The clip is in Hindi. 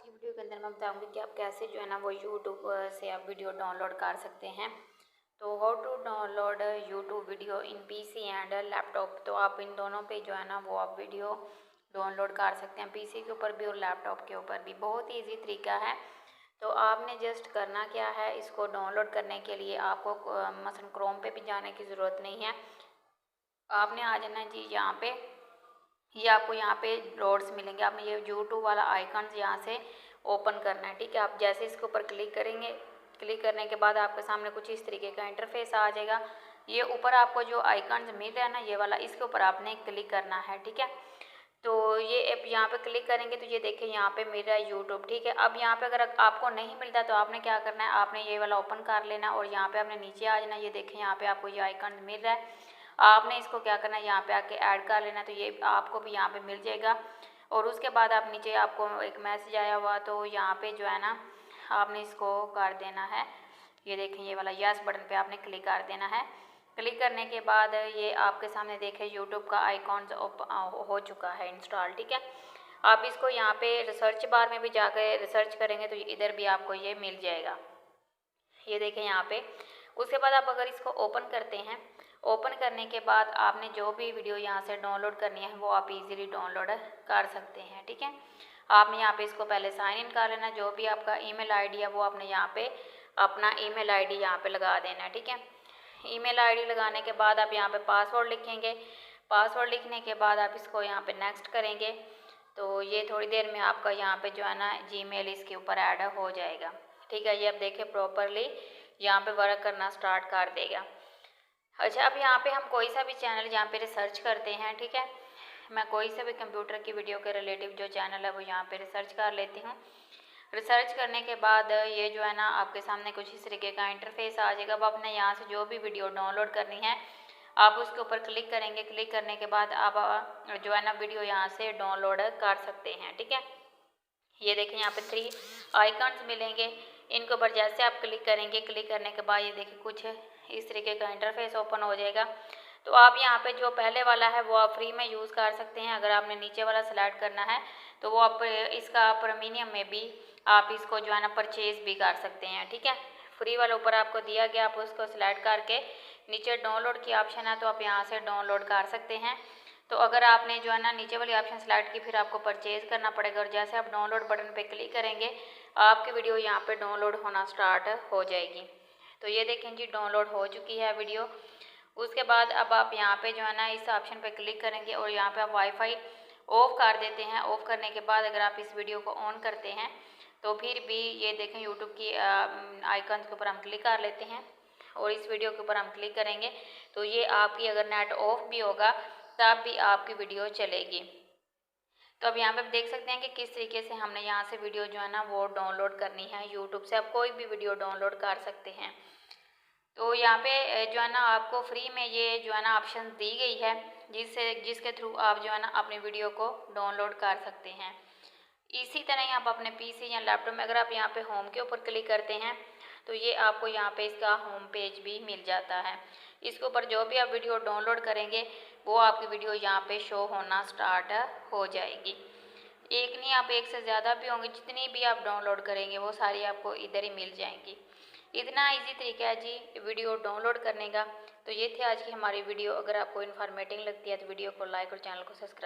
की वीडियो के अंदर मैं बताऊंगी कि आप कैसे जो है ना वो यूट्यूब से आप वीडियो डाउनलोड कर सकते हैं। तो how to download YouTube video in PC and laptop. तो आप इन दोनों पे जो है ना वो आप वीडियो डाउनलोड कर सकते हैं, पीसी के ऊपर भी और लैपटॉप के ऊपर भी। बहुत ही ईजी तरीका है। तो आपने जस्ट करना क्या है, इसको डाउनलोड करने के लिए आपको मसलन क्रोम पे भी जाने की ज़रूरत नहीं है। आपने आ जाना जी यहाँ पे, ये आपको यहाँ पे डॉट्स मिलेंगे। आपने ये यूट्यूब वाला आइकन यहाँ से ओपन करना है, ठीक है। आप जैसे इसके ऊपर क्लिक करेंगे, क्लिक करने के बाद आपके सामने कुछ इस तरीके का इंटरफेस आ जाएगा। ये ऊपर आपको जो आइकन मिल रहा है ना, ये वाला, इसके ऊपर आपने क्लिक करना है, ठीक है। तो ये ऐप यहाँ पे क्लिक करेंगे तो ये देखिए यहाँ पे मिल रहा है यूट्यूब, ठीक है। अब यहाँ पे अगर आपको नहीं मिलता तो आपने क्या करना है, आपने ये वाला ओपन कर लेना और यहाँ पे आपने नीचे आ जाना। ये देखिए यहाँ पे आपको ये आइकन मिल रहा है, आपने इसको क्या करना है, यहाँ पे आके ऐड कर लेना। तो ये आपको भी यहाँ पे मिल जाएगा। और उसके बाद आप नीचे आपको एक मैसेज आया हुआ, तो यहाँ पे जो है ना आपने इसको कर देना है। ये देखें ये वाला यस बटन पे आपने क्लिक कर देना है। क्लिक करने के बाद ये आपके सामने देखें यूट्यूब का आइकॉन हो चुका है इंस्टॉल, ठीक है। आप इसको यहाँ पे रिसर्च बार में भी जाकर रिसर्च करेंगे तो इधर भी आपको ये मिल जाएगा। ये देखें यहाँ पे। उसके बाद आप अगर इसको ओपन करते हैं, ओपन करने के बाद आपने जो भी वीडियो यहाँ से डाउनलोड करनी है वो आप इजीली डाउनलोड कर सकते हैं, ठीक है। आपने यहाँ पे इसको पहले साइन इन कर लेना। जो भी आपका ईमेल आईडी है वो आपने यहाँ पे अपना ईमेल आईडी यहाँ पे लगा देना है, ठीक है। ईमेल आईडी लगाने के बाद आप यहाँ पे पासवर्ड लिखेंगे। पासवर्ड लिखने के बाद आप इसको यहाँ पे नेक्स्ट करेंगे तो ये थोड़ी देर में आपका यहाँ पे जो है ना जीमेल इसके ऊपर ऐड हो जाएगा, ठीक है। ये आप देखें प्रॉपरली यहाँ पे वर्क करना स्टार्ट कर देगा। अच्छा, अब यहाँ पे हम कोई सा भी चैनल यहाँ पे रिसर्च करते हैं, ठीक है। मैं कोई सा भी कंप्यूटर की वीडियो के रिलेटिव जो चैनल है वो यहाँ पे रिसर्च कर लेती हूँ। रिसर्च करने के बाद ये जो है ना आपके सामने कुछ इस तरीके का इंटरफेस आ जाएगा। अब आपने यहाँ से जो भी वीडियो डाउनलोड करनी है आप उसके ऊपर क्लिक करेंगे। क्लिक करने के बाद आप जो है ना वीडियो यहाँ से डाउनलोड कर सकते हैं, ठीक है। ये देखें यहाँ पे 3 आइकन्स मिलेंगे, इनके ऊपर जैसे आप क्लिक करेंगे, क्लिक करने के बाद ये देखिए कुछ इस तरीके का इंटरफेस ओपन हो जाएगा। तो आप यहाँ पे जो पहले वाला है वो आप फ्री में यूज़ कर सकते हैं। अगर आपने नीचे वाला सेलेक्ट करना है तो वो आप इसका प्रीमियम में भी आप इसको जो है ना परचेज भी कर सकते हैं, ठीक है। फ्री वाला ऊपर आपको दिया गया, आप उसको सिलेक्ट करके नीचे डाउनलोड की ऑप्शन है तो आप यहाँ से डाउनलोड कर सकते हैं। तो अगर आपने जो है ना नीचे वाली ऑप्शन सेलेक्ट की फिर आपको परचेज़ करना पड़ेगा और जैसे आप डाउनलोड बटन पे क्लिक करेंगे आपकी वीडियो यहाँ पे डाउनलोड होना स्टार्ट हो जाएगी। तो ये देखें जी डाउनलोड हो चुकी है वीडियो। उसके बाद अब आप यहाँ पे जो है ना इस ऑप्शन पे क्लिक करेंगे और यहाँ पे आप वाईफाई ऑफ कर देते हैं। ऑफ करने के बाद अगर आप इस वीडियो को ऑन करते हैं तो फिर भी ये देखें यूट्यूब की आइकन के ऊपर हम क्लिक कर लेते हैं और इस वीडियो के ऊपर हम क्लिक करेंगे तो ये आपकी अगर नेट ऑफ भी होगा तब भी आपकी वीडियो चलेगी। तो अब यहाँ पे आप देख सकते हैं कि किस तरीके से हमने यहाँ से वीडियो जो है ना वो डाउनलोड करनी है। यूट्यूब से आप कोई भी वीडियो डाउनलोड कर सकते हैं। तो यहाँ पे जो है ना आपको फ्री में ये जो है ना ऑप्शन दी गई है जिसके थ्रू आप जो है ना अपनी वीडियो को डाउनलोड कर सकते हैं। इसी तरह ही आप अपने पीसी या लैपटॉप में अगर आप यहाँ पे होम के ऊपर क्लिक करते हैं तो ये आपको यहाँ पे इसका होम पेज भी मिल जाता है। इसके ऊपर जो भी आप वीडियो डाउनलोड करेंगे वो आपकी वीडियो यहाँ पे शो होना स्टार्ट हो जाएगी। एक नहीं, आप एक से ज़्यादा भी होंगे, जितनी भी आप डाउनलोड करेंगे वो सारी आपको इधर ही मिल जाएंगी। इतना इजी तरीका है जी वीडियो डाउनलोड करने का। तो ये थी आज की हमारी वीडियो। अगर आपको इन्फॉर्मेटिव लगती है तो वीडियो को लाइक और चैनल को सब्सक्राइब